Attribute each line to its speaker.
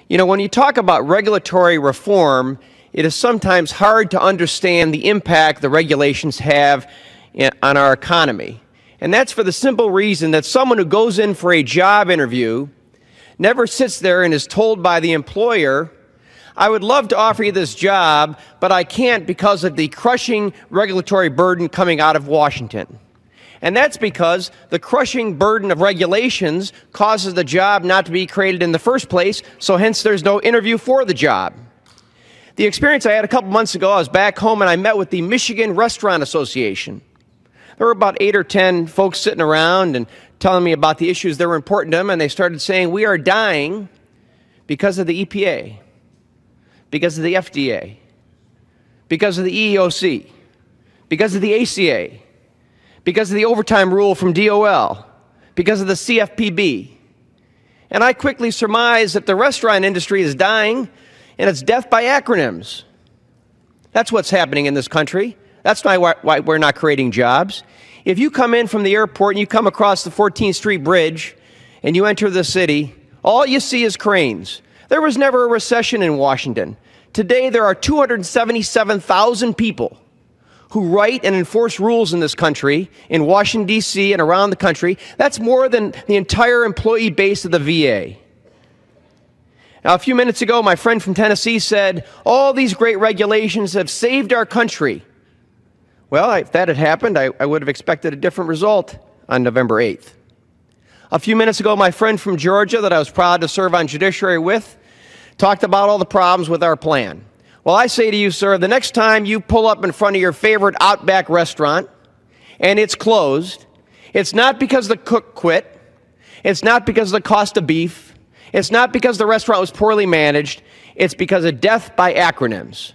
Speaker 1: You know, when you talk about regulatory reform, it is sometimes hard to understand the impact the regulations have on our economy. And that's for the simple reason that someone who goes in for a job interview never sits there and is told by the employer, I would love to offer you this job, but I can't because of the crushing regulatory burden coming out of Washington. And that's because the crushing burden of regulations causes the job not to be created in the first place, so hence there's no interview for the job. The experience I had a couple months ago, I was back home and I met with the Michigan Restaurant Association. There were about 8 or 10 folks sitting around and telling me about the issues that were important to them, and they started saying, we are dying because of the EPA, because of the FDA, because of the EEOC, because of the ACA, because of the overtime rule from DOL, because of the CFPB. And I quickly surmised that the restaurant industry is dying, and it's death by acronyms. That's what's happening in this country. That's why we're not creating jobs. If you come in from the airport and you come across the 14th Street Bridge and you enter the city, all you see is cranes. There was never a recession in Washington. Today, there are 277,000 people who write and enforce rules in this country, in Washington, D.C., and around the country. That's more than the entire employee base of the VA. Now, a few minutes ago, my friend from Tennessee said, all these great regulations have saved our country. Well, if that had happened, I would have expected a different result on November 8th. A few minutes ago, my friend from Georgia that I was proud to serve on Judiciary with talked about all the problems with our plan. Well, I say to you, sir, the next time you pull up in front of your favorite Outback restaurant and it's closed, it's not because the cook quit, it's not because of the cost of beef, it's not because the restaurant was poorly managed, it's because of death by acronyms.